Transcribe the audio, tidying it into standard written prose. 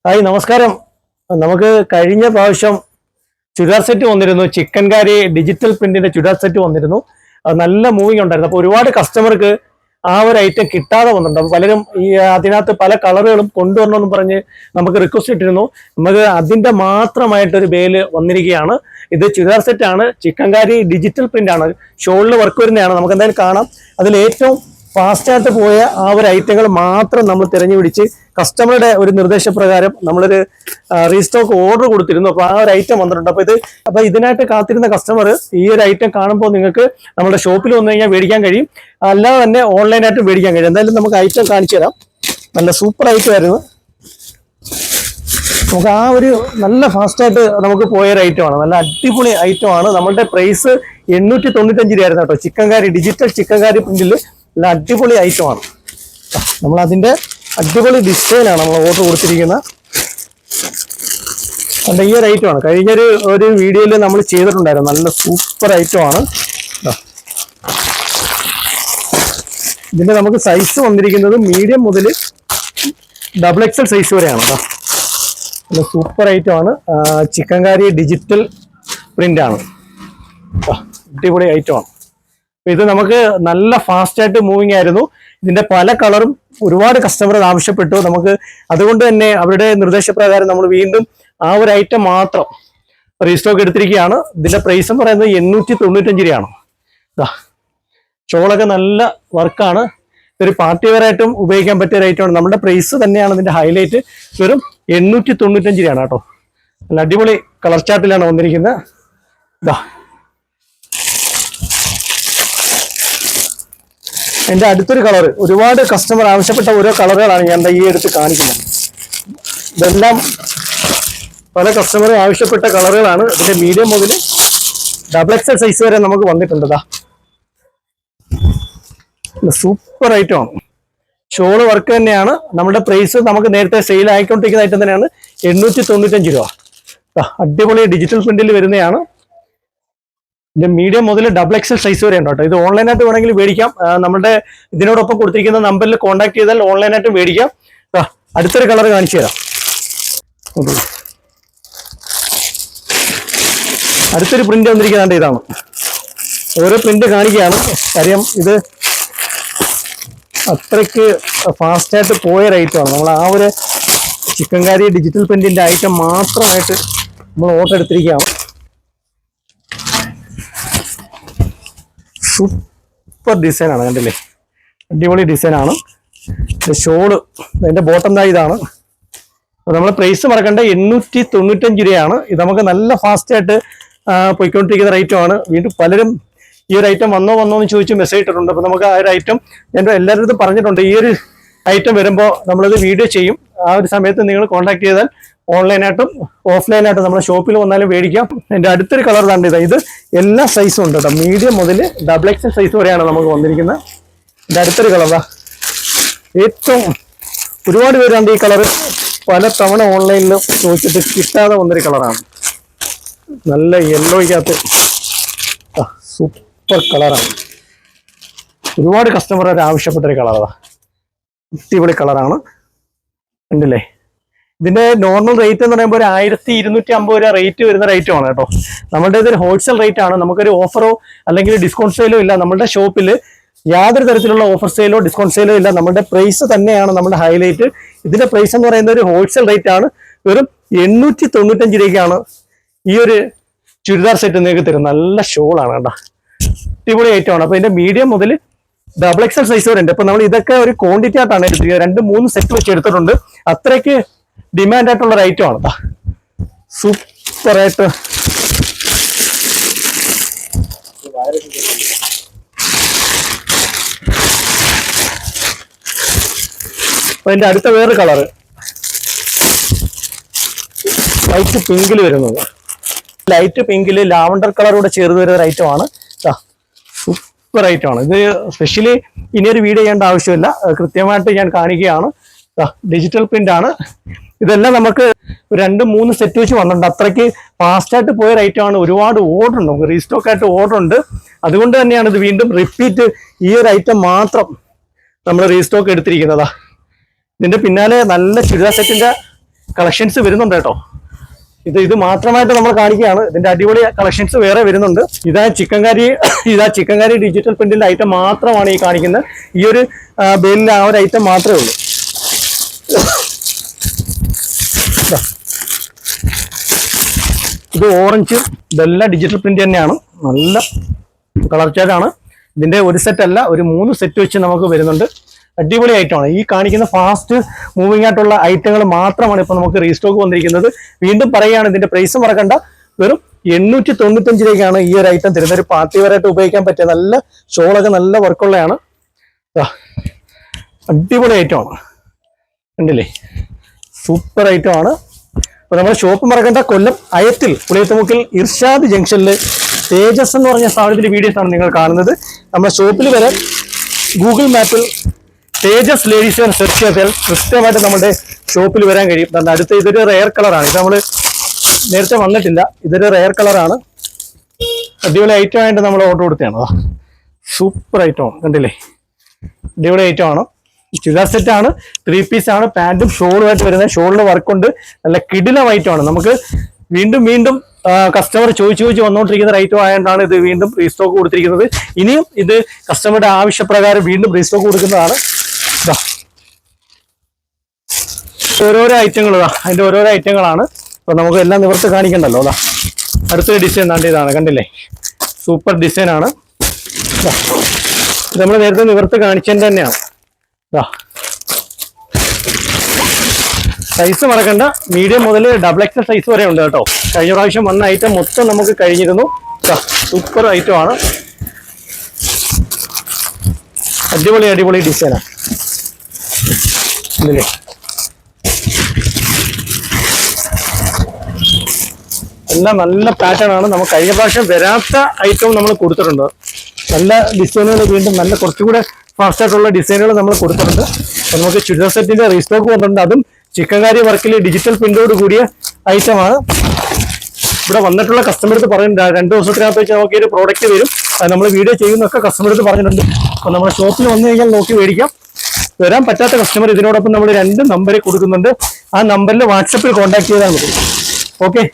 Hi നമസ്കാരം. നമുക്ക് കഴിഞ്ഞ പ്രാവശ്യം ചുരിദാർ സെറ്റ് വന്നിരുന്നു, ചിക്കൻകാരി ഡിജിറ്റൽ പ്രിന്റിന്റെ ചുരിദാർ സെറ്റ് വന്നിരുന്നു. അത് നല്ല മൂവിങ് ഉണ്ടായിരുന്നു. അപ്പോൾ ഒരുപാട് കസ്റ്റമർക്ക് ആ ഒരു ഐറ്റം കിട്ടാതെ വന്നിട്ടുണ്ട്. അപ്പോൾ പലരും അതിനകത്ത് പല കളറുകളും കൊണ്ടുവരണമെന്ന് പറഞ്ഞ് നമുക്ക് റിക്വസ്റ്റ് ഇട്ടിരുന്നു. നമുക്ക് അതിന്റെ മാത്രമായിട്ടൊരു ബേല് വന്നിരിക്കുകയാണ്. ഇത് ചുരിദാർ സെറ്റ് ആണ്, ചിക്കൻകാരി ഡിജിറ്റൽ പ്രിന്റ് ആണ്, ഷോളിൽ വർക്ക് വരുന്നതാണ്. നമുക്ക് എന്തായാലും കാണാം. അതിൽ ഏറ്റവും ഫാസ്റ്റായിട്ട് പോയ ആ ഒരു ഐറ്റങ്ങൾ മാത്രം നമ്മൾ തിരഞ്ഞു പിടിച്ച് കസ്റ്റമറുടെ ഒരു നിർദ്ദേശപ്രകാരം നമ്മളൊരു റീസ്റ്റോക്ക് ഓർഡർ കൊടുത്തിരുന്നു. അപ്പോൾ ആ ഒരു ഐറ്റം വന്നിട്ടുണ്ട്. അപ്പോൾ ഇതിനായിട്ട് കാത്തിരുന്ന കസ്റ്റമർ ഈ ഒരു ഐറ്റം കാണുമ്പോൾ നിങ്ങൾക്ക് നമ്മുടെ ഷോപ്പിൽ വന്നു കഴിഞ്ഞാൽ മേടിക്കാൻ കഴിയും, അല്ലാതെ തന്നെ ഓൺലൈനായിട്ട് മേടിക്കാൻ കഴിയും. എന്തായാലും നമുക്ക് ഐറ്റം കാണിച്ചു തരാം. നല്ല സൂപ്പർ ഐറ്റം ആയിരുന്നു. നമുക്ക് ആ ഒരു നല്ല ഫാസ്റ്റായിട്ട് നമുക്ക് പോയൊരു ഐറ്റമാണ്, നല്ല അടിപൊളി ഐറ്റമാണ്. നമ്മളുടെ പ്രൈസ് 895 രൂപയായിരുന്നു കേട്ടോ. ചിക്കൻകാരി ഡിജിറ്റൽ ചിക്കൻകാരി പ്രിന്റിൽ നല്ല അടിപൊളി ഐറ്റമാണ്. നമ്മൾ അതിന്റെ അടിപൊളി ഡിസൈനാണ് നമ്മൾ ഓർഡർ കൊടുത്തിരിക്കുന്നത്. അതിന്റെ ഈ ഒരു ഐറ്റമാണ് കഴിഞ്ഞൊരു വീഡിയോയിൽ നമ്മൾ ചെയ്തിട്ടുണ്ടായിരുന്നു. നല്ല സൂപ്പർ ഐറ്റമാണ്. ഇതിന്റെ നമുക്ക് സൈസ് വന്നിരിക്കുന്നത് മീഡിയം മുതൽ XXL സൈസ് വരെയാണ് കേട്ടോ. നല്ല സൂപ്പർ ഐറ്റമാണ്. ചിക്കൻകാരി ഡിജിറ്റൽ പ്രിന്റ് ആണ്, അടിപൊളി ഐറ്റമാണ്. ഇത് നമുക്ക് നല്ല ഫാസ്റ്റായിട്ട് മൂവിങ് ആയിരുന്നു. ഇതിന്റെ പല കളറും ഒരുപാട് കസ്റ്റമർ ആവശ്യപ്പെട്ടു. നമുക്ക് അതുകൊണ്ട് തന്നെ അവരുടെ നിർദ്ദേശപ്രകാരം നമ്മൾ വീണ്ടും ആ ഒരു ഐറ്റം മാത്രം റീസ്റ്റോക്ക് എടുത്തിരിക്കുകയാണ്. ഇതിന്റെ പ്രൈസ് എന്ന് പറയുന്നത് 895 രൂപയാണ്. ഷോളൊക്കെ നല്ല വർക്കാണ്. ഇതൊരു പാർട്ടി വെയർ ആയിട്ടും ഉപയോഗിക്കാൻ പറ്റിയ ഒരു ഐറ്റമാണ്. നമ്മുടെ പ്രൈസ് തന്നെയാണ് ഇതിന്റെ ഹൈലൈറ്റ്. വെറും 895 രൂപയാണ് കേട്ടോ. നല്ല അടിപൊളി കളർ ചാർട്ടിലാണ് വന്നിരിക്കുന്നത്. എൻ്റെ അടുത്തൊരു കളർ ഒരുപാട് കസ്റ്റമർ ആവശ്യപ്പെട്ട ഓരോ കളറുകളാണ് ഞാൻ ഈ എടുത്ത് കാണിക്കുന്നത്. ഇതെല്ലാം പല കസ്റ്റമർ ആവശ്യപ്പെട്ട കളറുകളാണ്. ഇതിന്റെ മീഡിയം മുതൽ XXL സൈസ് വരെ നമുക്ക് വന്നിട്ടുണ്ട്. സൂപ്പർ ഐറ്റമാണ്. ഷോള് വർക്ക് തന്നെയാണ്. നമ്മുടെ പ്രൈസ് നമുക്ക് നേരത്തെ സെയിൽ ആയിക്കൊണ്ടിരിക്കുന്ന ഐറ്റം തന്നെയാണ് 895 രൂപ. അടിപൊളി ഡിജിറ്റൽ പ്രിന്റിൽ വരുന്നതാണ്. ഇതിന്റെ മീഡിയം മുതൽ XXL സൈസ് വരെ ഉണ്ട് കേട്ടോ. ഇത് ഓൺലൈനായിട്ട് വേണമെങ്കിൽ മേടിക്കാം. നമ്മുടെ ഇതിനോടൊപ്പം കൊടുത്തിരിക്കുന്ന നമ്പറിൽ കോൺടാക്ട് ചെയ്താൽ ഓൺലൈനായിട്ട് മേടിക്കാം. അടുത്തൊരു കളർ കാണിച്ചു തരാം. അടുത്തൊരു പ്രിന്റ് വന്നിരിക്കുന്നുണ്ട്. ഇതാണ് ഓരോ പ്രിന്റ് കാണിക്കുകയാണ്. കാര്യം ഇത് അത്രയ്ക്ക് ഫാസ്റ്റായിട്ട് പോയ ഐറ്റമാണ്. നമ്മൾ ആ ഒരു ചിക്കൻകാരി ഡിജിറ്റൽ പ്രിന്റിന്റെ ഐറ്റം മാത്രമായിട്ട് നമ്മൾ ഓർഡർ എടുത്തിരിക്കുകയാണ്. സൂപ്പർ ഡിസൈനാണ്, കണ്ടില്ലേ? അടിപൊളി ഡിസൈനാണ്. ഷോള് അതിന്റെ ബോട്ടം ഇതാണ്. നമ്മളെ പ്രൈസ് മറക്കണ്ട, 895 രൂപയാണ്. ഇത് നമുക്ക് നല്ല ഫാസ്റ്റായിട്ട് പോയിക്കൊണ്ടിരിക്കുന്ന ഐറ്റമാണ്. വീണ്ടും പലരും ഈ ഒരു ഐറ്റം വന്നോ എന്ന് ചോദിച്ച് മെസ്സേജ് ഇട്ടിട്ടുണ്ട്. അപ്പോൾ നമുക്ക് ആ ഒരു ഐറ്റം ഞാൻ എല്ലാവരുടെ പറഞ്ഞിട്ടുണ്ട്. ഈ ഒരു ഐറ്റം വരുമ്പോൾ നമ്മളത് വീഡിയോ ചെയ്യും. ആ ഒരു സമയത്ത് നിങ്ങൾ കോൺടാക്ട് ചെയ്താൽ ഓൺലൈനായിട്ടും ഓഫ്ലൈനായിട്ടും നമ്മുടെ ഷോപ്പിൽ വന്നാലും മേടിക്കാം. എൻ്റെ അടുത്തൊരു കളർ തന്നെ ഇത് എല്ലാ സൈസും ഉണ്ട് കേട്ടോ. മീഡിയം മുതൽ XXL സൈസ് വരെയാണ് നമുക്ക് വന്നിരിക്കുന്നത്. എൻ്റെ അടുത്തൊരു കളറാ. ഏറ്റവും ഒരുപാട് പേരുണ്ട് ഈ കളർ. പല തവണ ഓൺലൈനിൽ ചോദിച്ചിട്ട് കിട്ടാതെ വന്നൊരു കളറാണ്. നല്ല യെല്ലോയ്ക്കകത്ത് സൂപ്പർ കളറാണ്. ഒരുപാട് കസ്റ്റമർ ആവശ്യപ്പെട്ടൊരു കളറാണ്. അടിപൊളി കളറാണ്, ഉണ്ടല്ലേ? ഇതിന്റെ നോർമൽ റേറ്റ് എന്ന് പറയുമ്പോൾ 1250 രൂപ റേറ്റ് വരുന്ന റേറ്റ് ആണ് കേട്ടോ. നമ്മുടെ ഇതൊരു ഹോൾസെയിൽ റേറ്റ് ആണ്. നമുക്കൊരു ഓഫറോ അല്ലെങ്കിൽ ഡിസ്കൗണ്ട് സെയിലോ ഇല്ല. നമ്മുടെ ഷോപ്പിൽ യാതൊരു തരത്തിലുള്ള ഓഫർ സെയിലോ ഡിസ്കൗണ്ട് സെയിലോ ഇല്ല. നമ്മുടെ പ്രൈസ് തന്നെയാണ് നമ്മുടെ ഹൈലൈറ്റ്. ഇതിന്റെ പ്രൈസ് എന്ന് പറയുന്നത് ഒരു ഹോൾസെയിൽ റേറ്റ് ആണ്. വെറും 895 രൂപയ്ക്കാണ് ഈ ഒരു ചുരിദാർ സെറ്റ് നിങ്ങൾക്ക് തരും. നല്ല ഷോളാണ് കേട്ടോ, അടിപൊളി ഐറ്റം ആണ്. അപ്പൊ ഇതിന്റെ മീഡിയം മുതൽ XXL സൈസ് വരെ ഉണ്ട്. അപ്പൊ നമ്മൾ ഇതൊക്കെ ഒരു ക്വാണ്ടിറ്റി ആയിട്ടാണ് എടുത്തിരിക്കുന്നത്. 2-3 സെറ്റ് വെച്ച് എടുത്തിട്ടുണ്ട്. അത്രയ്ക്ക് ഡിമാൻഡ് ആയിട്ടുള്ള ഒരു ഐറ്റം ആണ്. സൂപ്പർ ആയിട്ട് അതിന്റെ അടുത്ത വേറെ കളറ് ലൈറ്റ് പിങ്കിൽ വരുന്നത്. ലൈറ്റ് പിങ്കില് ലാവണ്ടർ കളറൂടെ ചേർന്ന് വരുന്ന ഒരു ഐറ്റം ആണ്. സൂപ്പർ ഐറ്റം ആണ്. ഇത് സ്പെഷ്യലി ഇനിയൊരു വീഡിയോ ചെയ്യേണ്ട ആവശ്യമില്ല, കൃത്യമായിട്ട് ഞാൻ കാണിക്കുകയാണ്. ഡിജിറ്റൽ പ്രിന്റ് ആണ്. ഇതെല്ലാം നമുക്ക് 2-3 സെറ്റ് വെച്ച് വന്നിട്ടുണ്ട്. അത്രയ്ക്ക് ഫാസ്റ്റായിട്ട് പോയ ഐറ്റം ആണ്. ഒരുപാട് ഓർഡർ ഉണ്ട്, നമുക്ക് റീസ്റ്റോക്ക് ആയിട്ട് ഓർഡർ ഉണ്ട്. അതുകൊണ്ട് തന്നെയാണ് ഇത് വീണ്ടും റിപ്പീറ്റ് ഈ ഒരു ഐറ്റം മാത്രം നമ്മൾ റീസ്റ്റോക്ക് എടുത്തിരിക്കുന്നതാ. ഇതിന്റെ പിന്നാലെ നല്ല ചുരിദാർ സെറ്റിന്റെ കളക്ഷൻസ് വരുന്നുണ്ട് കേട്ടോ. ഇത് മാത്രമായിട്ട് നമ്മൾ കാണിക്കുകയാണ്. ഇതിന്റെ അടിപൊളി കളക്ഷൻസ് വേറെ വരുന്നുണ്ട്. ഇതാ ചിക്കൻ കാരി ഡിജിറ്റൽ പ്രിന്റിന്റെ ഐറ്റം മാത്രമാണ് ഈ കാണിക്കുന്നത്. ഈ ഒരു ബേലിൽ ആ ഒരു ഐറ്റം മാത്രമേ ഉള്ളൂ. ഇത് ഓറഞ്ച്, ഇതെല്ലാം ഡിജിറ്റൽ പ്രിന്റ് തന്നെയാണ്. നല്ല കളർ ചാർട്ടാണ്. ഇതിന്റെ ഒരു സെറ്റ് അല്ല, ഒരു 3 സെറ്റ് വെച്ച് നമുക്ക് വരുന്നുണ്ട്. അടിപൊളി ഐറ്റമാണ്. ഈ കാണിക്കുന്ന ഫാസ്റ്റ് മൂവിംഗ് ആയിട്ടുള്ള ഐറ്റങ്ങൾ മാത്രമാണ് ഇപ്പൊ നമുക്ക് റീസ്റ്റോക്ക് വന്നിരിക്കുന്നത്. വീണ്ടും പറയുകയാണ്, ഇതിന്റെ പ്രൈസ് മറക്കണ്ട, വെറും 895 ഈ ഒരു ഐറ്റം തരുന്നത്. ഒരു പാർട്ടി വെയറായിട്ട് ഉപയോഗിക്കാൻ പറ്റിയ നല്ല ഷോളൊക്കെ നല്ല വർക്കുള്ളതാണ്. അടിപൊളി ഐറ്റമാണ്, കണ്ടില്ലേ? സൂപ്പർ ഐറ്റമാണ്. അപ്പൊ നമ്മുടെ ഷോപ്പ് മറക്കണ്ട, കൊല്ലം അയത്തിൽ പുളിയത്തുമുക്കിൽ ഇർഷാദ് ജംഗ്ഷനിൽ തേജസ് എന്ന് പറഞ്ഞ സ്ഥാപനത്തിന്റെ വീഡിയോസ് ആണ് നിങ്ങൾ കാണുന്നത്. നമ്മുടെ ഷോപ്പിൽ വരെ ഗൂഗിൾ മാപ്പിൽ തേജസ് ലേഡീസ് വെയർ സെർച്ച് ചെയ്താൽ കൃത്യമായിട്ട് നമ്മുടെ ഷോപ്പിൽ വരാൻ കഴിയും. അടുത്ത് ഇതൊരു റെയർ കളറാണ്. ഇത് നമ്മൾ നേരത്തെ വന്നിട്ടില്ല. ഇതൊരു റെയർ കളറാണ്. അടിപൊളി ഐറ്റം ആയിട്ട് നമ്മൾ ഓർഡർ കൊടുത്തതാണ്. സൂപ്പർ ഐറ്റമാണ്, കണ്ടില്ലേ? അടിപൊളി ഐറ്റമാണ്. ചുരിദാർ സെറ്റ് ആണ്, 3 പീസ് ആണ്. പാന്റും ഷോളുമായിട്ട് വരുന്നത്. ഷോളിന് വർക്കുണ്ട്. നല്ല കിടിലം ഐറ്റമാണ്. നമുക്ക് വീണ്ടും കസ്റ്റമർ ചോദിച്ചു വന്നുകൊണ്ടിരിക്കുന്ന ഐറ്റം ആയതുകൊണ്ടാണ് ഇത് വീണ്ടും റീസ്റ്റോക്ക് കൊടുത്തിരിക്കുന്നത്. ഇനിയും ഇത് കസ്റ്റമറുടെ ആവശ്യപ്രകാരം വീണ്ടും റീസ്റ്റോക്ക് കൊടുക്കുന്നതാണ്. ഓരോരോ ഐറ്റങ്ങൾ, അതിന്റെ ഓരോരോ ഐറ്റങ്ങളാണ്. അപ്പൊ നമുക്ക് എല്ലാം നിവർത്ത് കാണിക്കണ്ടല്ലോ. അടുത്തൊരു ഡിസൈൻ ഇതാണ്, കണ്ടില്ലേ? സൂപ്പർ ഡിസൈൻ ആണ്. നമ്മൾ നേരത്തെ നിവർത്ത് കാണിച്ചതിന്റെ തന്നെയാണ്. സൈസ് മറക്കണ്ട, മീഡിയം മുതൽ XXL സൈസ് വരെ ഉണ്ട് കേട്ടോ. കഴിഞ്ഞ പ്രാവശ്യം വന്ന ഐറ്റം മൊത്തം നമുക്ക് കഴിഞ്ഞിരുന്നു. സൂപ്പർ ഐറ്റം ആണ്. അടിപൊളി ഡിസൈനാണ്, ഇല്ലേ? എല്ലാം നല്ല പാറ്റേൺ ആണ്. നമുക്ക് കഴിഞ്ഞ പ്രാവശ്യം വരാത്ത ഐറ്റവും നമ്മൾ കൊടുത്തിട്ടുണ്ട്. നല്ല ഡിസൈനുകൾ, വീണ്ടും നല്ല കുറച്ചുകൂടെ ഫാസ്റ്റ് ആയിട്ടുള്ള ഡിസൈനുകൾ നമ്മൾ കൊടുത്തിട്ടുണ്ട്. അപ്പൊ നമുക്ക് ചുരിദാർ സെറ്റിന്റെ റീസ്റ്റോക്ക് വന്നിട്ടുണ്ട്. അതും ചിക്കൻ കാരി വർക്കിൽ ഡിജിറ്റൽ പ്രിന്റോട് കൂടിയ ഐറ്റമാണ്. ഇവിടെ വന്നിട്ടുള്ള കസ്റ്റമർക്ക് പറഞ്ഞിട്ടുണ്ട് 2 ദിവസത്തിനകത്ത് വെച്ച് നമുക്ക് ഒരു പ്രോഡക്റ്റ് വരും. നമ്മൾ വീഡിയോ ചെയ്യുന്നൊക്കെ കസ്റ്റമർക്ക് പറഞ്ഞിട്ടുണ്ട്. അപ്പൊ നമ്മുടെ ഷോപ്പിൽ വന്നു കഴിഞ്ഞാൽ നോക്കി മേടിക്കാം. വരാൻ പറ്റാത്ത കസ്റ്റമർ ഇതിനോടൊപ്പം നമ്മൾ 2 നമ്പർ കൊടുക്കുന്നുണ്ട്. ആ നമ്പറിൽ വാട്സപ്പിൽ കോൺടാക്ട് ചെയ്താൽ മതി. ഓക്കെ.